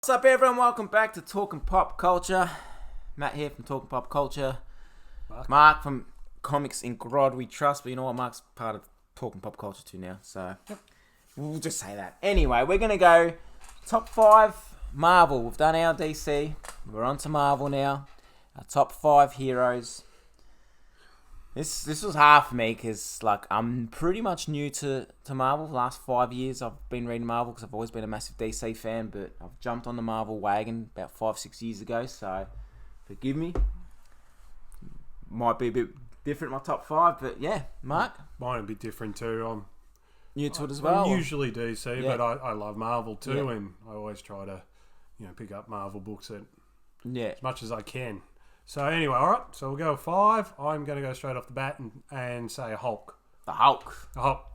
What's up, everyone? Welcome back to Talking Pop Culture. Matt here from Talking Pop Culture. Mark from Comics in God We Trust. But you know what? Mark's part of Talking Pop Culture too now. So we'll just say that. Anyway, we're going to go top 5 Marvel. We've done our DC. We're on to Marvel now. Our top 5 heroes. This was hard for me because I'm pretty much new to Marvel. The last 5 years I've been reading Marvel because I've always been a massive DC fan, but I've jumped on the Marvel wagon about 5-6 years ago, so forgive me. Might be a bit different, my top 5, but yeah, Mark? Mine would be different too. I'm new to it as well? I'm usually DC, but I love Marvel too, and I always try to pick up Marvel books as much as I can. So anyway, all right. So we'll go 5. I'm going to go straight off the bat and say Hulk. The Hulk. The Hulk.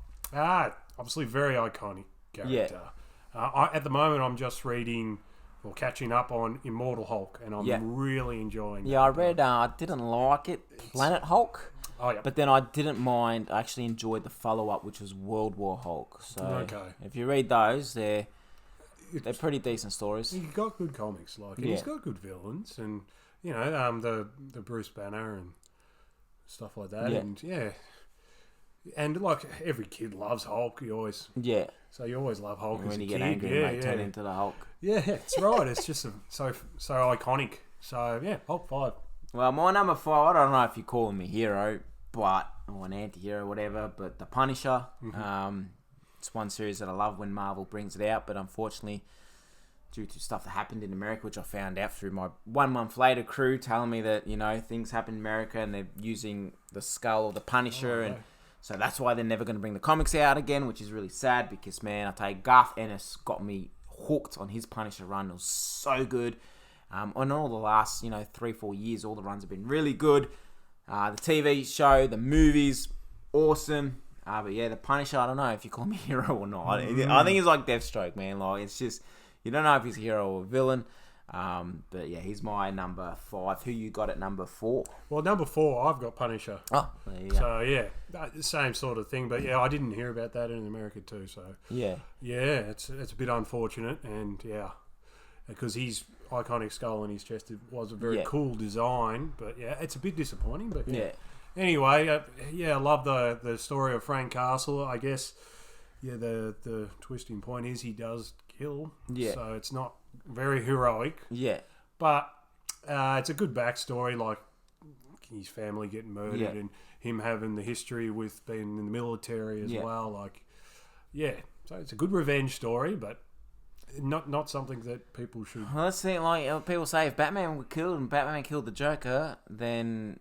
Obviously very iconic character. Yeah. At the moment, I'm just reading or catching up on Immortal Hulk, and I'm really enjoying it. Yeah, I read. I didn't like it, Planet Hulk. Oh yeah. But then I didn't mind. I actually enjoyed the follow-up, which was World War Hulk. So if you read those, they're pretty decent stories. He's got good comics, and he's got good villains, and the Bruce Banner and stuff like that, and like every kid loves Hulk. So you always love Hulk when as a you kid. get angry, and turn into the Hulk. Yeah, that's right. It's just so iconic. So yeah, Hulk 5. Well, my number 5. I don't know if you call him a hero, or an anti-hero, whatever. But the Punisher. Mm-hmm. It's one series that I love when Marvel brings it out, but unfortunately, due to stuff that happened in America, which I found out through my 1 month later crew telling me that, things happen in America and they're using the skull of the Punisher. And so that's why they're never going to bring the comics out again, which is really sad because, man, I tell you, Garth Ennis got me hooked on his Punisher run. It was so good. On all the last, 3-4 years, all the runs have been really good. The TV show, the movies, awesome. But yeah, the Punisher, I don't know if you call him a hero or not. I think he's like Deathstroke, man. It's just... You don't know if he's a hero or a villain. But yeah, he's my number 5. Who you got at number 4? Well, number 4, I've got Punisher. Oh, there you go. So yeah, the same sort of thing. But yeah, I didn't hear about that in America too. So yeah, it's a bit unfortunate, and because his iconic skull on his chest was a very cool design. But yeah, it's a bit disappointing. But yeah. Anyway, I love the story of Frank Castle. I guess. Yeah, the twisting point is he does kill. Yeah. So it's not very heroic. Yeah. But it's a good backstory, like his family getting murdered and him having the history with being in the military as well. So it's a good revenge story, but not something that people should... Well, let's think, people say if Batman were killed and Batman killed the Joker, then...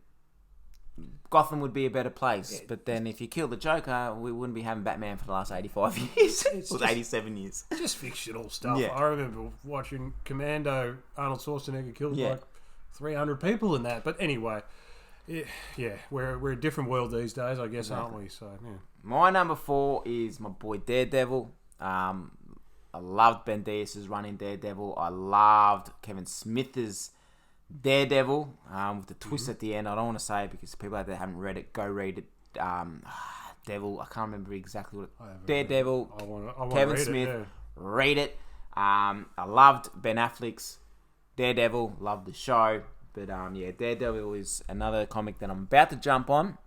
Gotham would be a better place, but then if you kill the Joker, we wouldn't be having Batman for the last 85 years. It was 87 years. Just fictional stuff. Yeah. I remember watching Commando. Arnold Schwarzenegger killed 300 people in that. But anyway, we're a different world these days, I guess, aren't we? So my number 4 is my boy Daredevil. I loved Ben Diaz's run in Daredevil. I loved Kevin Smith's Daredevil, with the twist at the end. I don't want to say it because people out there haven't read it. Go read it. Devil, I can't remember exactly what it... Daredevil, I wanna Kevin Smith, read it. I loved Ben Affleck's Daredevil, loved the show. But Daredevil is another comic that I'm about to jump on.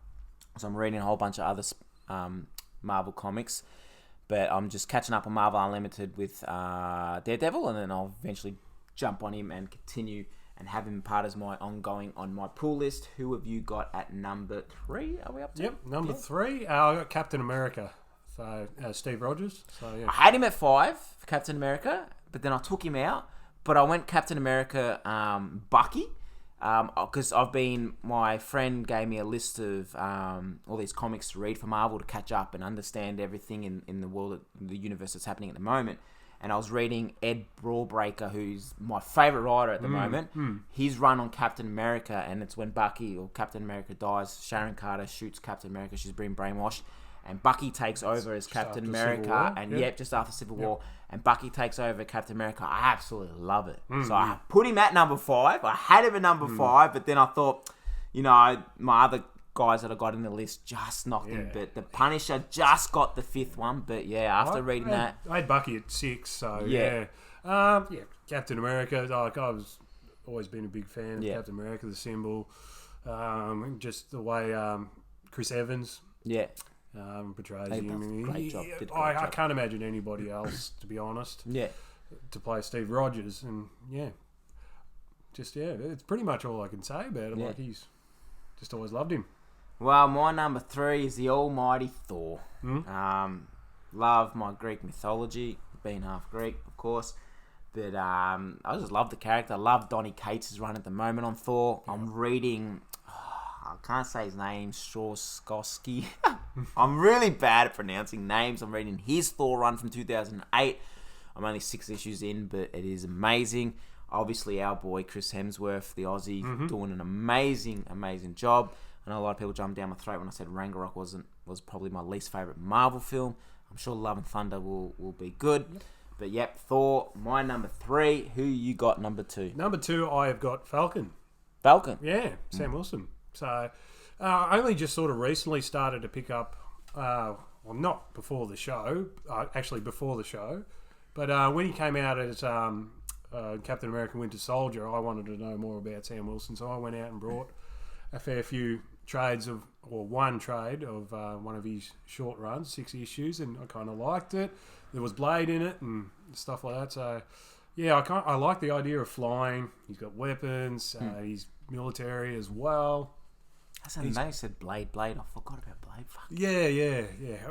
So I'm reading a whole bunch of other Marvel comics. But I'm just catching up on Marvel Unlimited with Daredevil, and then I'll eventually jump on him and continue and have him part as my ongoing on my pool list. Who have you got at number 3? Are we up to? Yep, number 3. I got Captain America. So Steve Rogers. So yeah. I had him at 5 for Captain America, but then I took him out. But I went Captain America Bucky. Because my friend gave me a list of all these comics to read for Marvel to catch up and understand everything in the world, the universe that's happening at the moment. And I was reading Ed Brawlbreaker, who's my favourite writer at the moment. His run on Captain America, and it's when Bucky or Captain America dies. Sharon Carter shoots Captain America. She's been brainwashed. And Bucky takes over as Captain America. And just after Civil War. And Bucky takes over Captain America. I absolutely love it. So I put him at number 5. I had him at number 5, but then I thought, my other guys that I got in the list just knocked him. But the Punisher just got the 5th one. But after reading that... I had Bucky at 6, so yeah. Captain America. Like I was always been a big fan of Captain America, the symbol. Just the way Chris Evans portrays him. Great job. I can't imagine anybody else, to be honest. To play Steve Rogers, and it's pretty much all I can say about him. Like he's just always loved him. Well, my number 3 is the almighty Thor. Love my Greek mythology, being half Greek, of course. But I just love the character. I love Donny Cates' run at the moment on Thor. I'm reading... I can't say his name. Shorskowski. I'm really bad at pronouncing names. I'm reading his Thor run from 2008. I'm only 6 issues in, but it is amazing. Obviously, our boy Chris Hemsworth, the Aussie, doing an amazing, amazing job. I know a lot of people jumped down my throat when I said Ragnarok was probably my least favourite Marvel film. I'm sure Love and Thunder will be good. But Thor, my number 3. Who you got number 2? Number 2, I have got Falcon. Falcon? Yeah, Sam Wilson. So, I only just sort of recently started to pick up, not before the show, actually before the show, but when he came out as Captain America Winter Soldier, I wanted to know more about Sam Wilson, so I went out and brought a fair few one trade of one of his short runs, 6 issues, and I kind of liked it. There was Blade in it and stuff like that, so yeah, I like the idea of flying. He's got weapons, he's military as well. They said Blade. I forgot about Blade. Fuck. Yeah.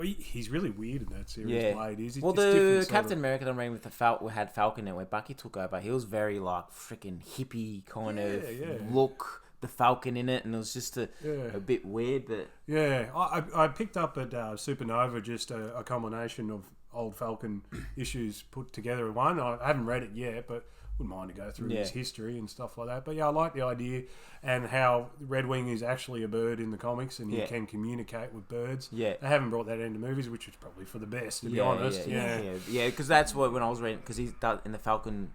He's really weird in that series. Blade is. Well, the Captain America I'm reading with had Falcon in, where Bucky took over. He was very like freaking hippie kind of look. The Falcon in it, and it was just a bit weird. But I picked up at Supernova just a combination of old Falcon issues put together in one. I haven't read it yet, but wouldn't mind to go through his history and stuff like that. But I like the idea and how Red Wing is actually a bird in the comics and he can communicate with birds. They haven't brought that into movies, which is probably for the best, to be honest. Because that's what, when I was reading, because he's done in the Falcon,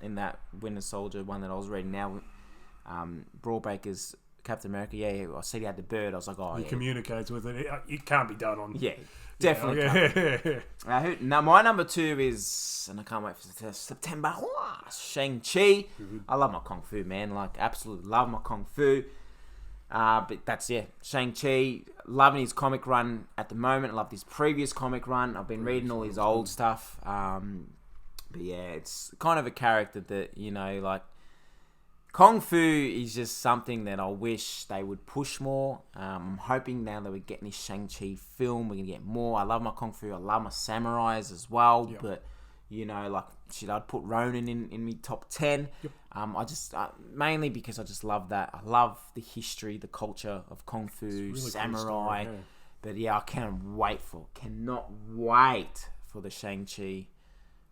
in that Winter Soldier one that I was reading now, Broadbaker's Captain America, I said he had the bird. I was like, he communicates with it. It can't be done on... Definitely. Now, my number 2 is, and I can't wait for September, Shang-Chi. I love my Kung Fu, man. Like, absolutely love my Kung Fu. But that's, Shang-Chi. Loving his comic run at the moment. I love his previous comic run. I've been reading all his old stuff. But it's kind of a character that, like, Kung Fu is just something that I wish they would push more. I'm hoping now that we're getting this Shang-Chi film, we're going to get more. I love my Kung Fu. I love my samurais as well. Yep. But, I'd put Ronin in my top 10. Yep. I just, mainly because I just love that. I love the history, the culture of Kung Fu, really samurai. Cool story, But I cannot wait for the Shang-Chi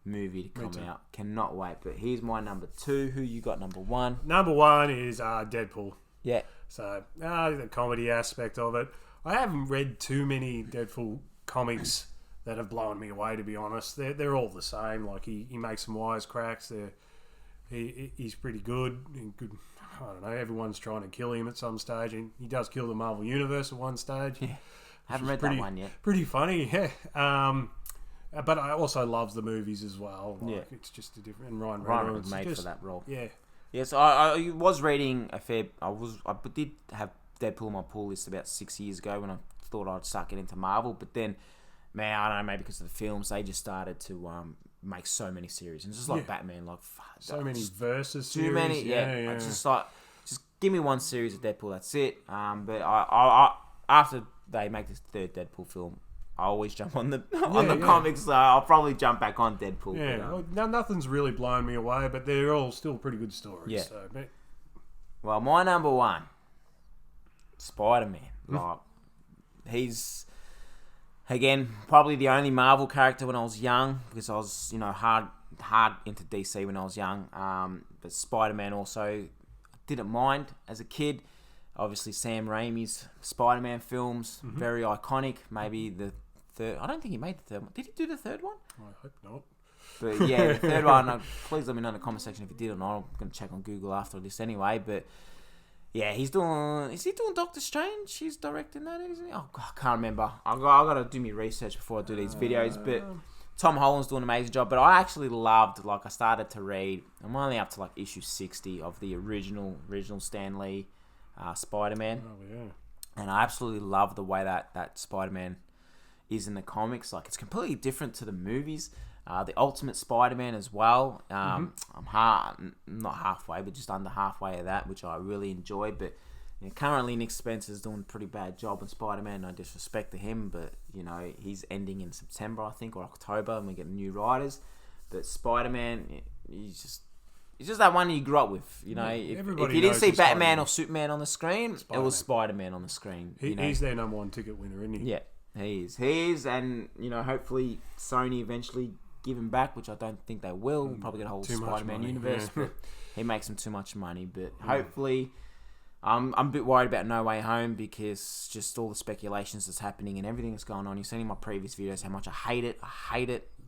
movie to come out. Cannot wait. But here's my number 2. Who you got number 1? Number 1 is Deadpool. Yeah. So the comedy aspect of it. I haven't read too many Deadpool comics that have blown me away, to be honest. They're all the same. Like he makes some wisecracks. He's pretty good. I don't know. Everyone's trying to kill him at some stage, and he does kill the Marvel Universe at one stage. Yeah. Haven't read that one yet. Pretty funny. Yeah. But I also love the movies as well. It's just a different. And Ryan Reynolds was made for that role. Yeah. Yes, I was reading a fair. I did have Deadpool on my pull list about 6 years ago when I thought I'd start getting into Marvel. But then, man, I don't know, maybe because of the films, they just started to make so many series, and just like Batman, like so many versus too series. Many. Yeah. I just give me one series of Deadpool. That's it. But I after they make this 3rd Deadpool film, I always jump on the comics, so I'll probably jump back on Deadpool. Yeah, but, nothing's really blown me away, but they're all still pretty good stories. Yeah. So, well, my number 1, SpiderMan. Like, he's, again, probably the only Marvel character when I was young, because I was, hard into DC when I was young. But SpiderMan also, I didn't mind as a kid. Obviously, Sam Raimi's Spider-Man films, very iconic. Maybe the 3rd. I don't think he made the 3rd one. Did he do the 3rd one? I hope not. But yeah, the 3rd one. Please let me know in the comment section if he did or not. I'm going to check on Google after this anyway. But yeah, he's doing. Is he doing Doctor Strange? He's directing that, isn't he? Oh, God, I can't remember. I got to do my research before I do these videos. But Tom Holland's doing an amazing job, but I actually loved, like, I started to read, I'm only up to, like, issue 60 of the original Stan Lee Spider-Man. Oh, yeah. And I absolutely love the way that Spider-Man is in the comics. Like, it's completely different to the movies. The Ultimate Spider-Man as well. I'm not halfway, but just under halfway of that, which I really enjoy. But currently, Nick Spencer's doing a pretty bad job on Spider-Man. No disrespect to him, but he's ending in September, I think, or October, and we get new writers. But Spider-Man, he's just that one you grew up with. If you didn't see Batman or Superman on the screen, Spider-Man. It was Spider-Man on the screen. He's their number one ticket winner, isn't he? Yeah, he is, and hopefully Sony eventually give him back, which I don't think they will. We'll probably get a whole Spider-Man universe, but he makes them too much money. But hopefully, I'm a bit worried about No Way Home because just all the speculations that's happening and everything that's going on. You've seen in my previous videos how much I hate it.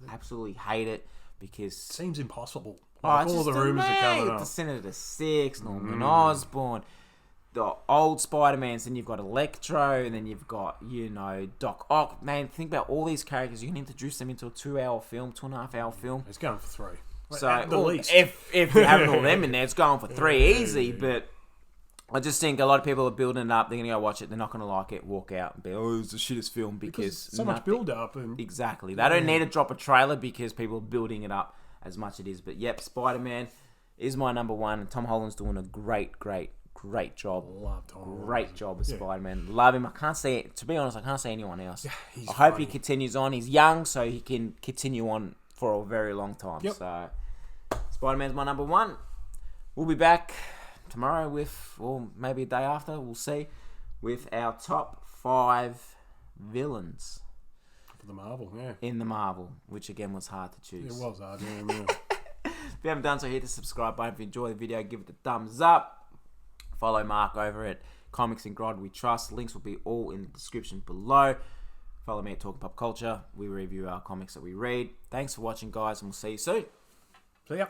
Absolutely hate it because it seems impossible. Like all the rumors are coming up. The Sinister Six, Norman Osborn, the old Spider-Mans, then you've got Electro, and then you've got, Doc Ock. Man, think about all these characters. You can introduce them into a 2-hour film, 2.5-hour film. It's going for 3. So, at the least. If you have all them in there, it's going for 3 easy, but I just think a lot of people are building it up. They're going to go watch it. They're not going to like it, walk out and be, it's the shittest film because so much build-up. Exactly. They don't need to drop a trailer because people are building it up as much as it is. But, yep, Spider-Man is my number one, and Tom Holland's doing a great job. Love Tom. Great job as Spider-Man. Love him. To be honest, I can't say anyone else. Yeah, I hope he continues on. He's young, so he can continue on for a very long time. Yep. So, Spider-Man's my number one. We'll be back tomorrow or maybe a day after, we'll see, with our top 5 villains. For the Marvel, yeah. In the Marvel, which again was hard to choose. It was hard, yeah. If you haven't done so, hit the subscribe button. If you enjoy the video, give it a thumbs up. Follow Mark over at Comics and Grod We Trust. Links will be all in the description below. Follow me at Talking Pop Culture. We review our comics that we read. Thanks for watching, guys, and we'll see you soon. See ya.